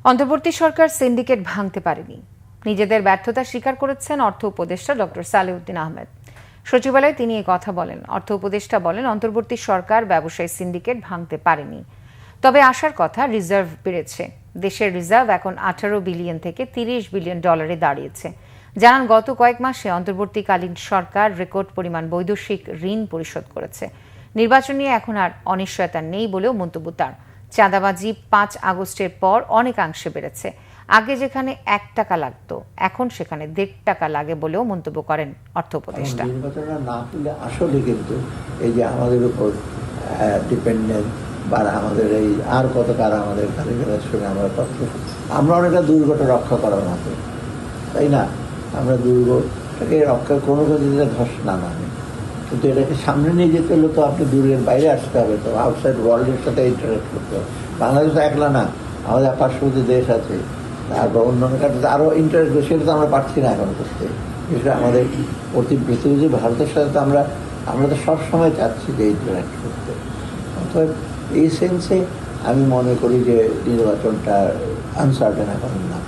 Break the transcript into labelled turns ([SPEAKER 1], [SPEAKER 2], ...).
[SPEAKER 1] অন্তর্বর্তী সরকার সিন্ডিকেট ভাঙতে পারেনি। নিজেদের ব্যর্থতা স্বীকার করেছেন অর্থ উপদেষ্টা ডক্টর সালেউদ্দিন আহমেদ। সচিবালয়ে তিনি এই কথা বলেন। অর্থ উপদেষ্টা বলেন, অন্তর্বর্তী সরকার ব্যবসায়ী সিন্ডিকেট ভাঙতে পারেনি, তবে আশার কথা রিজার্ভ বেড়েছে। দেশের রিজার্ভ এখন 18 বিলিয়ন থেকে 30 বিলিয়ন ডলারে দাঁড়িয়েছে। জানান, গত কয়েক মাসে অন্তর্বর্তীকালীন সরকার রেকর্ড পরিমাণ বৈদেশিক ঋণ পরিশোধ করেছে। নির্বাচন নিয়ে এখন আর অনিশ্চয়তা নেই বলেও মন্তব্য তার। চাঁদাবাজি 5 আগস্টের পর অনেকাংশে বেড়েছে। আগে যেখানে 1 টাকা লাগতো, এখন সেখানে 1.5 টাকা লাগে বলেও মন্তব্য করেন অর্থ উপদেষ্টা।
[SPEAKER 2] নির্বাচনটা না করলে আসলে কিন্তু এই যে আমাদের উপর ডিপেন্ডেন্ট বা আমাদের এই আর কত কারা আমাদের কারিগরের সঙ্গে আমরা অনেকটা দুর্গটা রক্ষা করার মতো, তাই না? আমরা দুর্গটাকে রক্ষা কোনো যদি ধস না নামে, কিন্তু এটাকে সামনে নিয়ে যেতে হলে তো আপনি দুর্গের বাইরে আসতে হবে, তো আউটসাইড ওয়ার্ল্ডের সাথে ইন্টারেক্ট করতে হবে। বাংলাদেশ তো একলা না, আমাদের পার্শ্ববর্তী দেশ আছে, তারপর অন্যান্য কাছে আরও ইন্টারেক্ট, সেটা তো আমরা পারছি না এখন করতে। বিষয়টা আমাদের প্রতিবেশী ভারতের সাথে তো আমরা তো সবসময় চাচ্ছি যে ইন্টারেক্ট করতে। অর্থাৎ এই সেন্সে আমি মনে করি যে নির্বাচনটা আনসার্টেন এখন না।